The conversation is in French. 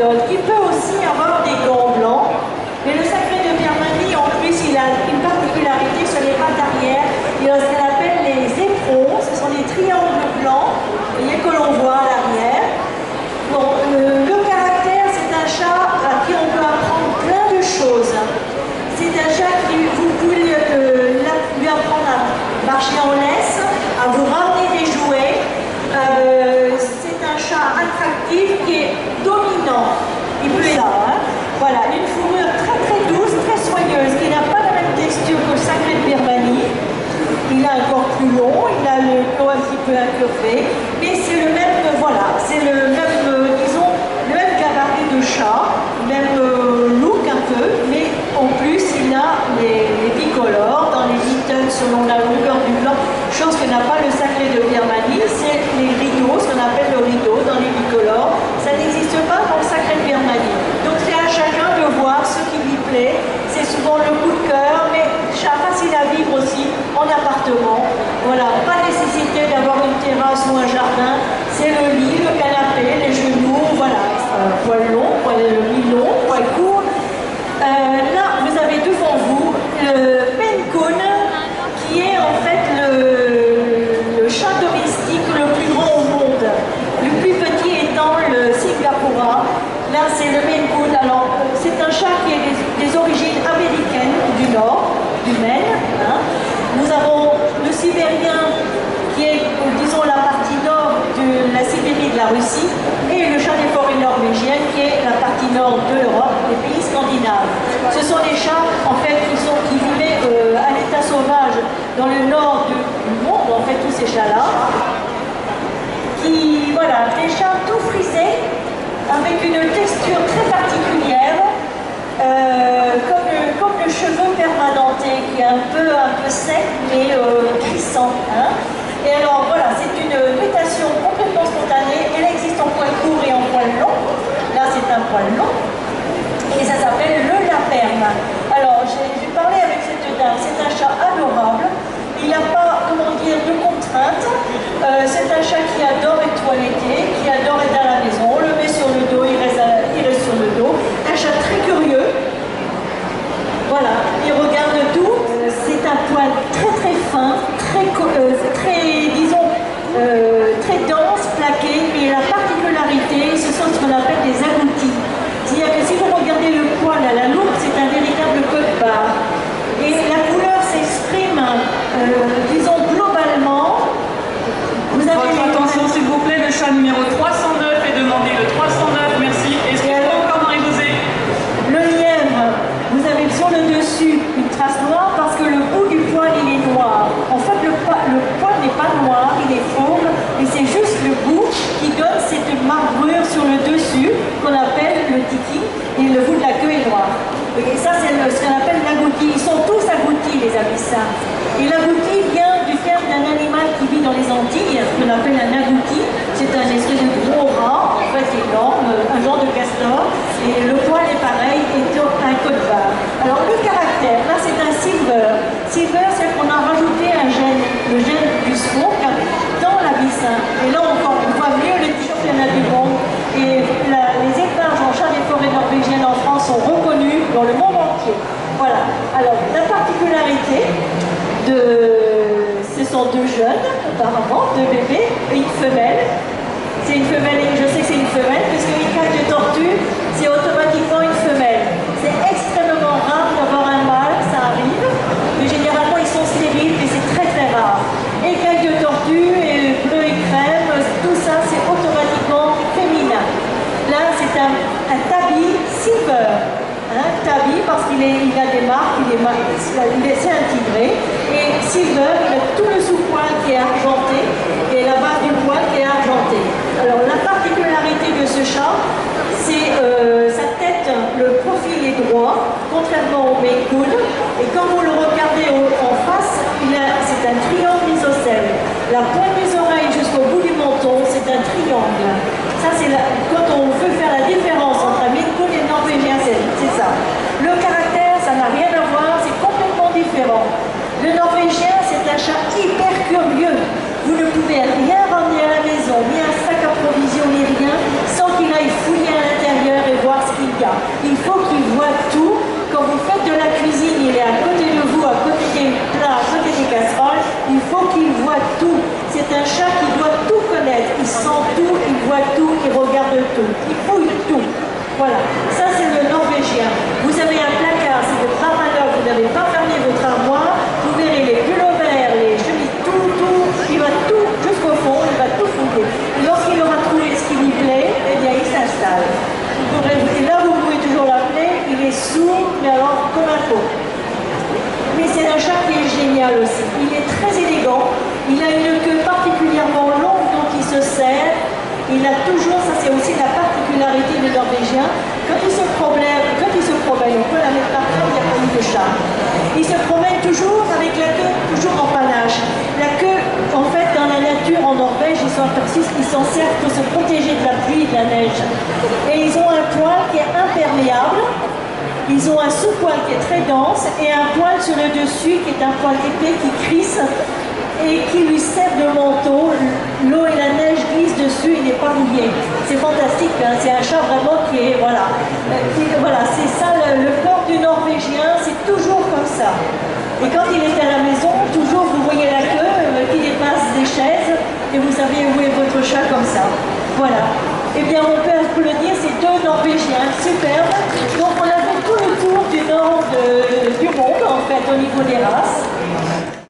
d'autres. Il peut aussi avoir des gants blancs, mais le sacré de Birmanie, en plus, il a une particularité sur les pattes arrière. Il a ce qu'on appelle les éperons, ce sont des triangles blancs, vous voyez, que l'on voit à l'arrière. Bon, le caractère, c'est un chat à qui on peut apprendre plein de choses. C'est un chat qui, vous pouvez lui apprendre à marcher en laisse, à vous ramener des jouets. C'est un chat attractif qui est dominant. Il peut être là, hein. Voilà, une fourrure très très douce, très soigneuse, qui n'a pas la même texture que le sacré de Birmanie. Il a un corps plus long, il a le dos un petit peu incurvé, mais c'est le même, voilà, c'est le même, disons, le même gabarit de chat, même look un peu, mais en plus il a les bicolores dans les littles selon la longueur du blanc, chose que n'a pas le sacré de Birmanie, c'est les rideaux, ce qu'on appelle le rideau dans les bicolores, ça n'existe pas dans le sacré de Birmanie. Donc c'est à chacun de voir ce qui lui plaît, c'est souvent le coup de cœur, mais chat facile à vivre aussi en appartement. Voilà, pas nécessité d'avoir une terrasse ou un jardin, c'est le lit, le canapé, les genoux, voilà, poil long, poil mi-long, poil court. Là, vous avez devant vous le Maine Coon, qui est en fait le chat domestique le plus grand au monde. Le plus petit étant le Singapura. Là, c'est le Maine Coon. Alors, c'est un chat qui est des origines américaines du nord, du Maine. Hein. Nous avons le Sibérien, qui est, disons, la partie nord de la Sibérie de la Russie, et le chat des forêts norvégiennes, qui est la partie nord de l'Europe, des pays scandinaves. Ce sont des chats, en fait, qui vivaient à l'état sauvage dans le nord du monde, en fait, tous ces chats-là. Qui, voilà, des chats tout frisés, avec une texture très particulière, comme le cheveu permanenté, qui est un peu sec, mais crissant. Hein. Et alors, voilà, c'est une mutation complètement spontanée. Elle existe en poil court et en poil long. Là, c'est un poil long. Et ça s'appelle le Laperme. Alors, j'ai parlé avec cette dame. C'est un chat adorable. Il n'a pas, comment dire, de contraintes. C'est un chat qui adore être toiletté, qui adore être à la maison. On le met sur le dos, il reste sur le dos. Un chat très curieux. Voilà, il regarde tout. C'est un poil très très fin, disons, très dense, plaqué. Et la particularité, ce sont ce qu'on appelle des agoutis. C'est-à-dire que si vous regardez le poil à la loupe, c'est un véritable code-barre. Et la couleur s'exprime, disons, globalement. Vous avez votre attention, s'il vous plaît, le chat numéro 309 est demandé. Le 309, merci. Est-ce qu'il faut encore Marie-Josée? Le lièvre, vous avez sur le dessus une trace noire parce que le bout du poil, il est noir. En fait, le poil n'est pas noir, il est fauve, et c'est juste le bout qui donne cette marbrure sur le dessus qu'on appelle le tiki, et le bout de la queue est noir. Et ça, c'est ce qu'on appelle l'agouti. Ils sont tous agoutis, les abyssins. Et l'agouti vient du terme d'un animal qui vit dans les Antilles, qu'on appelle un agouti. C'est un espèce de gros rat, en fait énorme, un genre de castor. Et le poil est pareil, et un code-barre. Alors le caractère, là c'est un silver. Silver, c'est qu'on a rajouté un gène, le gène du smoke, dans l'abyssin. Et là encore, on voit mieux les championnats du monde. Et les élevages en chat des forêts norvégiennes en France sont reconnus dans le monde entier. Voilà. Alors, la particularité ce sont deux jeunes, apparemment, deux bébés, et une femelle. C'est une femelle, et je sais que c'est une femelle, puisqu'une cage de tortue, c'est automatiquement une femelle. C'est extrêmement rare d'avoir un mâle, ça arrive, mais généralement ils sont stériles, mais c'est très très rare. Écailles de tortue, et bleu et crème, tout ça c'est automatiquement féminin. Là c'est un tabby silver. Hein, tabby parce qu'il a des marques, c'est un tigré. Et silver, il a tout le sous-poil qui est argenté et la base du poil qui est argentée. Alors la particularité de ce chat, c'est sa tête, le profil est droit, contrairement au Maine Coon. Et quand vous le regardez en face, c'est un triangle isocèle. La pointe des oreilles jusqu'au bout du menton, c'est un triangle. Ça, c'est quand on veut faire la différence entre un Maine Coon et un norvégien, c'est ça. Le caractère, ça n'a rien à voir, c'est complètement différent. Le norvégien, c'est un chat il sent tout, il voit tout, il regarde tout, il fouille tout. Voilà, ça c'est le norvégien. Vous avez un placard, c'est le tramaleur, vous n'avez pas fermé votre armoire, vous verrez les pullovers, les chemises, tout, il va tout jusqu'au fond, il va tout fouiller. Lorsqu'il aura trouvé ce qui lui plaît, eh bien il s'installe. Et là vous pouvez toujours l'appeler, il est sourd, mais alors comme un faux. Mais c'est un chat qui est génial aussi. Il est très élégant, il a une queue particulièrement longue dont il se sert. Il a toujours, ça c'est aussi la particularité des Norvégiens, quand il se promène, on peut la mettre par terre, il n'y a pas eu de chat. Il se promène toujours avec la queue, toujours en panache. La queue, en fait, dans la nature en Norvège, ils s'en servent pour se protéger de la pluie et de la neige. Et ils ont un poil qui est imperméable. Ils ont un sous-poil qui est très dense et un poil sur le dessus qui est un poil épais qui crisse et qui lui sert de manteau. L'eau et la neige glissent dessus, il n'est pas mouillé. C'est fantastique, hein, c'est un chat vraiment qui est, voilà. Voilà, c'est ça le corps du Norvégien, c'est toujours comme ça. Et quand il est à la maison, toujours vous voyez la queue qui dépasse des chaises et vous savez où est votre chat comme ça. Voilà. Eh bien, on peut applaudir ces deux Norvégiens superbes. Donc, on a fait tout le tour du nord du monde, en fait, au niveau des races.